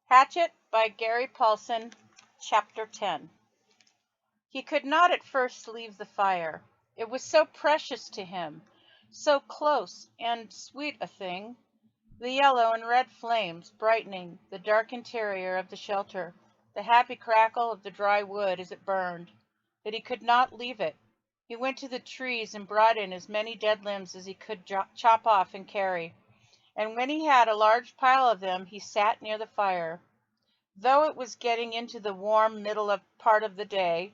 Hatchet by Gary Paulsen, Chapter 10. He could not at first leave the fire. It was so precious to him, so close and sweet a thing, the yellow and red flames brightening the dark interior of the shelter, the happy crackle of the dry wood as it burned, that he could not leave it. He went to the trees and brought in as many dead limbs as he could chop off and carry, and when he had a large pile of them, he sat near the fire. Though it was getting into the warm part of the day,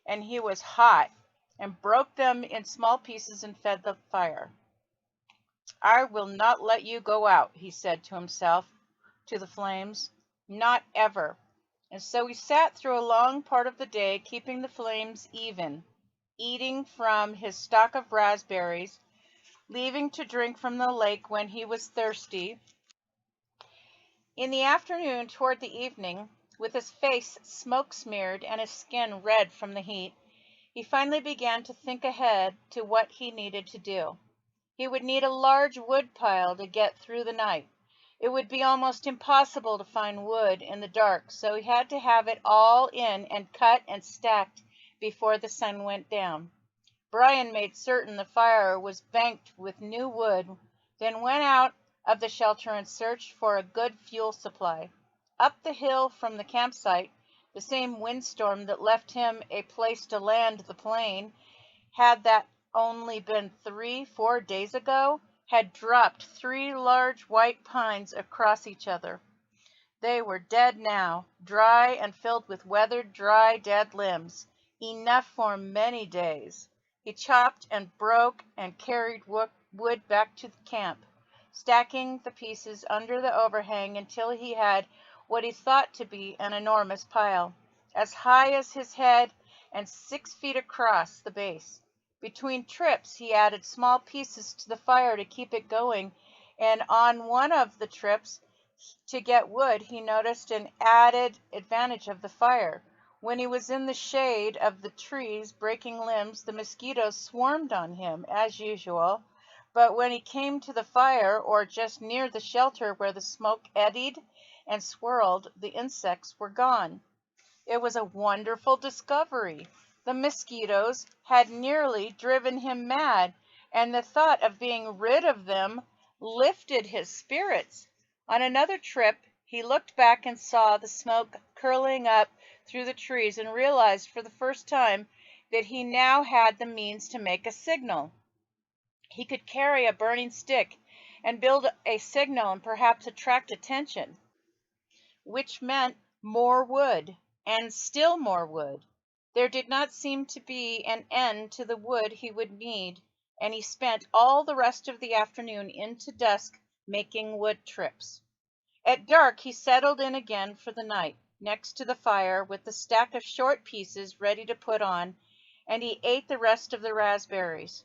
and he was hot, and broke them in small pieces and fed the fire. "I will not let you go out," he said to himself, to the flames, "not ever." And so he sat through a long part of the day, keeping the flames even, eating from his stock of raspberries, leaving to drink from the lake when he was thirsty. In the afternoon, toward the evening, with his face smoke-smeared and his skin red from the heat, he finally began to think ahead to what he needed to do. He would need a large wood pile to get through the night. It would be almost impossible to find wood in the dark, so he had to have it all in and cut and stacked before the sun went down. Brian made certain the fire was banked with new wood, then went out of the shelter and searched for a good fuel supply. Up the hill from the campsite, the same windstorm that left him a place to land the plane, had that only been 3-4 days ago, had dropped 3 large white pines across each other. They were dead now, dry and filled with weathered, dry, dead limbs, enough for many days. He chopped and broke and carried wood back to the camp, stacking the pieces under the overhang until he had what he thought to be an enormous pile, as high as his head and 6 feet across the base. Between trips he added small pieces to the fire to keep it going, and on one of the trips to get wood he noticed an added advantage of the fire. When he was in the shade of the trees breaking limbs, the mosquitoes swarmed on him as usual, but when he came to the fire, or just near the shelter where the smoke eddied and swirled, the insects were gone. It was a wonderful discovery. The mosquitoes had nearly driven him mad, and the thought of being rid of them lifted his spirits. On another trip, he looked back and saw the smoke curling up through the trees and realized for the first time that he now had the means to make a signal. He could carry a burning stick and build a signal and perhaps attract attention, which meant more wood and still more wood. There did not seem to be an end to the wood he would need, and he spent all the rest of the afternoon into dusk making wood trips. At dark he settled in again for the night, next to the fire, with the stack of short pieces ready to put on, and he ate the rest of the raspberries.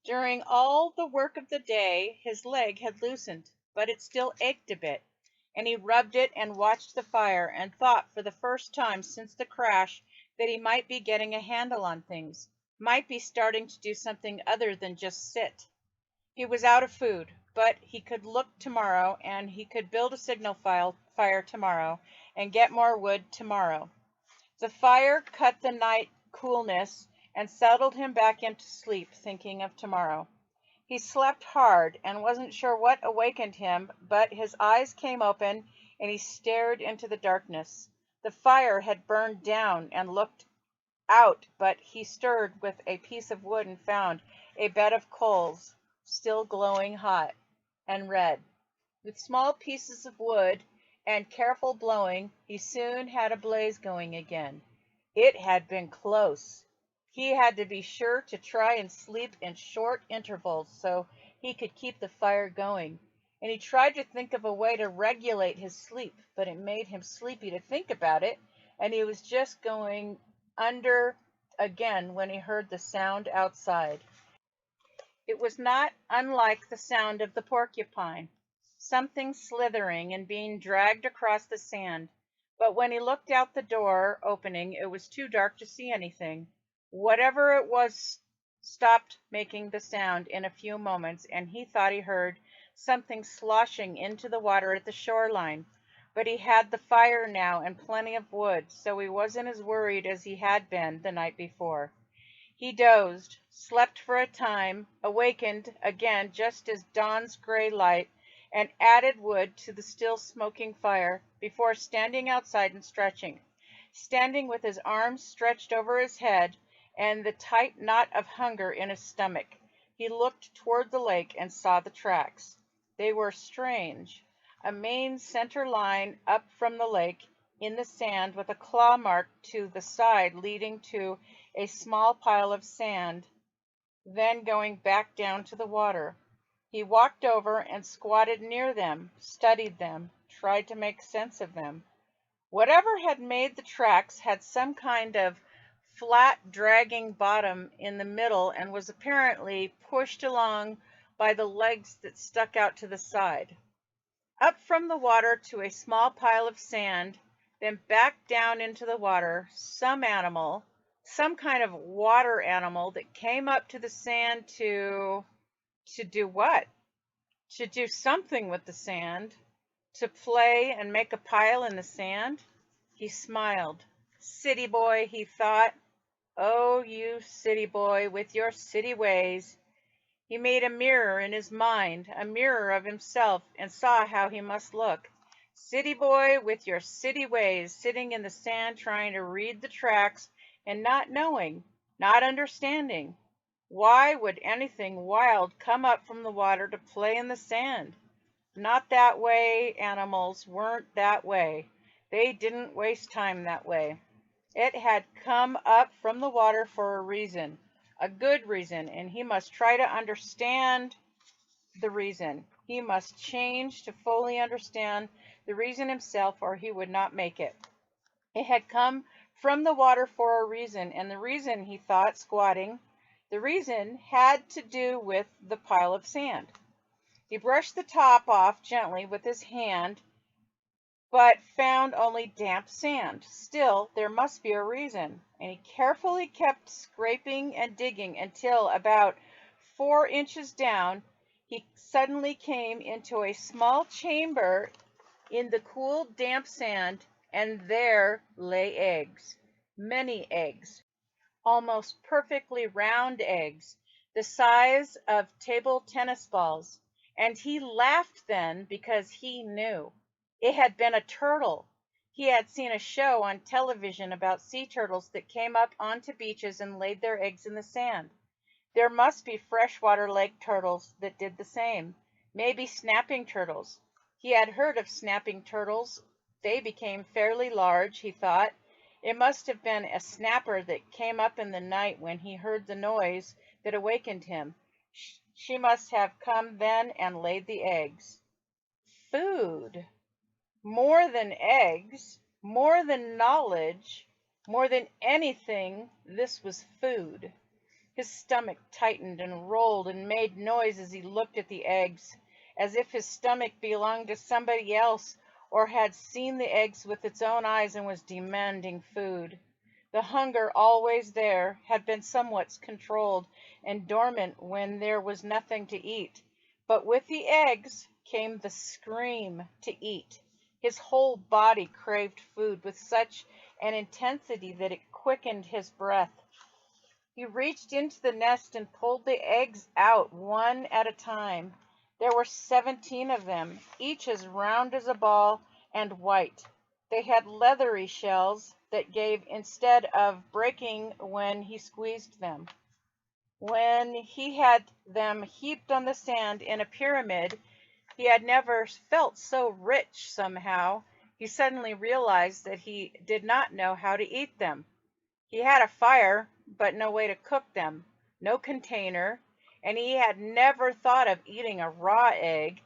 During all the work of the day his leg had loosened, but it still ached a bit, and he rubbed it and watched the fire, and thought for the first time since the crash that he might be getting a handle on things, might be starting to do something other than just sit. He was out of food, but he could look tomorrow, and he could build a signal fire tomorrow, and get more wood tomorrow. The fire cut the night coolness and settled him back into sleep, thinking of tomorrow. He slept hard and wasn't sure what awakened him, but his eyes came open and he stared into the darkness. The fire had burned down and looked out, but he stirred with a piece of wood and found a bed of coals, still glowing hot and red. With small pieces of wood and careful blowing, he soon had a blaze going again. It had been close. He had to be sure to try and sleep in short intervals so he could keep the fire going. And he tried to think of a way to regulate his sleep, but it made him sleepy to think about it, and he was just going under again when he heard the sound outside. It was not unlike the sound of the porcupine, something slithering and being dragged across the sand, but when he looked out the door opening it was too dark to see anything. Whatever it was stopped making the sound in a few moments, and he thought he heard something sloshing into the water at the shoreline. But he had the fire now and plenty of wood, so he wasn't as worried as he had been the night before. He dozed, slept for a time, awakened again just as dawn's gray light, and added wood to the still smoking fire before standing outside and stretching. Standing with his arms stretched over his head and the tight knot of hunger in his stomach, he looked toward the lake and saw the tracks. They were strange. A main center line up from the lake in the sand with a claw mark to the side leading to a small pile of sand, then going back down to the water. He walked over and squatted near them, studied them, tried to make sense of them. Whatever had made the tracks had some kind of flat, dragging bottom in the middle and was apparently pushed along by the legs that stuck out to the side. Up from the water to a small pile of sand, then back down into the water, some animal, some kind of water animal that came up to the sand to do what? To do something with the sand, to play and make a pile in the sand. He smiled. City boy, he thought. Oh, you city boy with your city ways. He made a mirror in his mind, a mirror of himself, and saw how he must look. City boy with your city ways, sitting in the sand trying to read the tracks and not knowing, not understanding. Why would anything wild come up from the water to play in the sand? Not that way. Animals weren't that way. They didn't waste time that way. It had come up from the water for a reason, a good reason, and he must try to understand the reason. He must change to fully understand the reason himself, or he would not make it. It had come from the water for a reason, and the reason, he thought, squatting, the reason had to do with the pile of sand. He brushed the top off gently with his hand, but found only damp sand. Still, there must be a reason, and he carefully kept scraping and digging until about 4 inches down he suddenly came into a small chamber in the cool, damp sand, and there lay eggs, many eggs, almost perfectly round eggs, the size of table tennis balls. And he laughed then because he knew. It had been a turtle. He had seen a show on television about sea turtles that came up onto beaches and laid their eggs in the sand. There must be freshwater lake turtles that did the same. Maybe snapping turtles. He had heard of snapping turtles. They became fairly large, he thought. It must have been a snapper that came up in the night when he heard the noise that awakened him. She must have come then and laid the eggs. Food. More than eggs, more than knowledge, more than anything, this was food. His stomach tightened and rolled and made noise as he looked at the eggs, as if his stomach belonged to somebody else or had seen the eggs with its own eyes and was demanding food. The hunger, always there, had been somewhat controlled and dormant when there was nothing to eat. But with the eggs came the scream to eat. His whole body craved food with such an intensity that it quickened his breath. He reached into the nest and pulled the eggs out one at a time. There were 17 of them, each as round as a ball and white. They had leathery shells that gave instead of breaking when he squeezed them. When he had them heaped on the sand in a pyramid, he had never felt so rich somehow. He suddenly realized that he did not know how to eat them. He had a fire, but no way to cook them, no container, and he had never thought of eating a raw egg.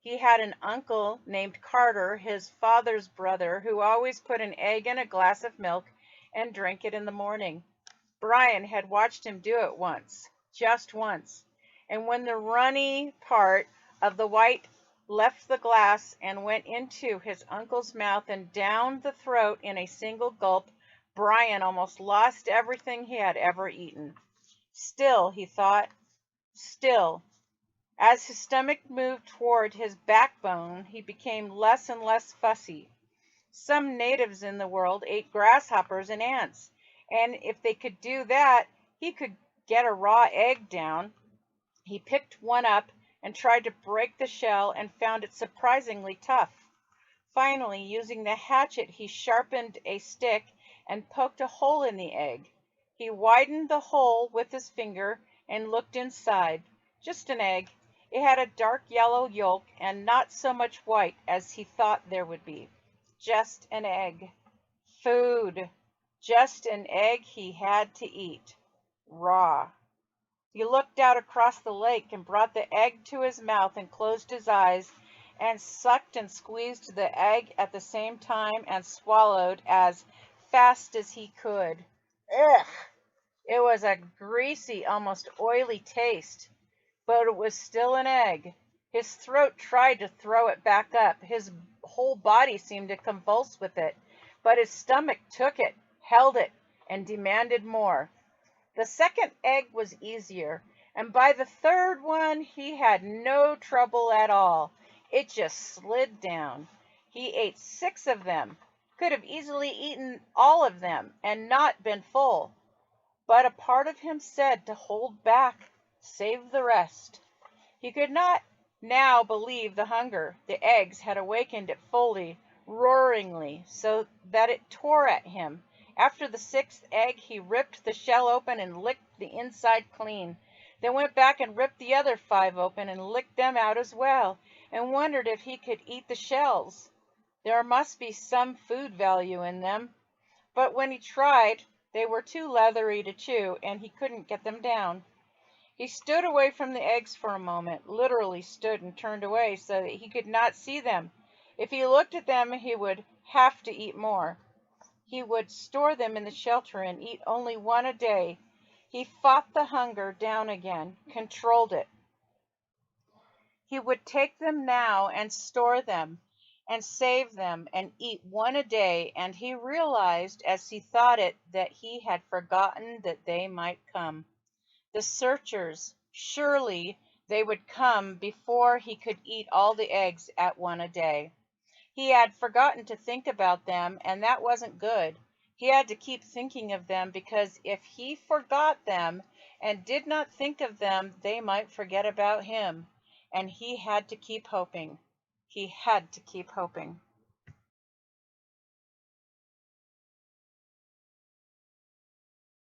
He had an uncle named Carter, his father's brother, who always put an egg in a glass of milk and drank it in the morning. Brian had watched him do it once, just once, and when the runny part of the white left the glass and went into his uncle's mouth and down the throat in a single gulp, Brian almost lost everything he had ever eaten. Still, he thought, still. As his stomach moved toward his backbone, he became less and less fussy. Some natives in the world ate grasshoppers and ants, and if they could do that, he could get a raw egg down. He picked one up and tried to break the shell and found it surprisingly tough. Finally, using the hatchet, he sharpened a stick and poked a hole in the egg. He widened the hole with his finger and looked inside. Just an egg. It had a dark yellow yolk and not so much white as he thought there would be. Just an egg. Food. Just an egg he had to eat. Raw. He looked out across the lake and brought the egg to his mouth and closed his eyes and sucked and squeezed the egg at the same time and swallowed as fast as he could. Ugh! It was a greasy, almost oily taste, but it was still an egg. His throat tried to throw it back up. His whole body seemed to convulse with it, but his stomach took it, held it, and demanded more. The second egg was easier, and by the third one he had no trouble at all. It just slid down. He ate 6 of them, could have easily eaten all of them and not been full. But a part of him said to hold back, save the rest. He could not now believe the hunger. The eggs had awakened it fully, roaringly, so that it tore at him. After the 6th egg, he ripped the shell open and licked the inside clean, then went back and ripped the other 5 open and licked them out as well, and wondered if he could eat the shells. There must be some food value in them, but when he tried, they were too leathery to chew, and he couldn't get them down. He stood away from the eggs for a moment, literally stood and turned away so that he could not see them. If he looked at them, he would have to eat more. He would store them in the shelter and eat only one a day. He fought the hunger down again, controlled it. He would take them now and store them and save them and eat one a day, and he realized as he thought it that he had forgotten that they might come. The searchers, surely they would come before he could eat all the eggs at one a day. He had forgotten to think about them, and that wasn't good. He had to keep thinking of them because if he forgot them and did not think of them, they might forget about him. And he had to keep hoping. He had to keep hoping.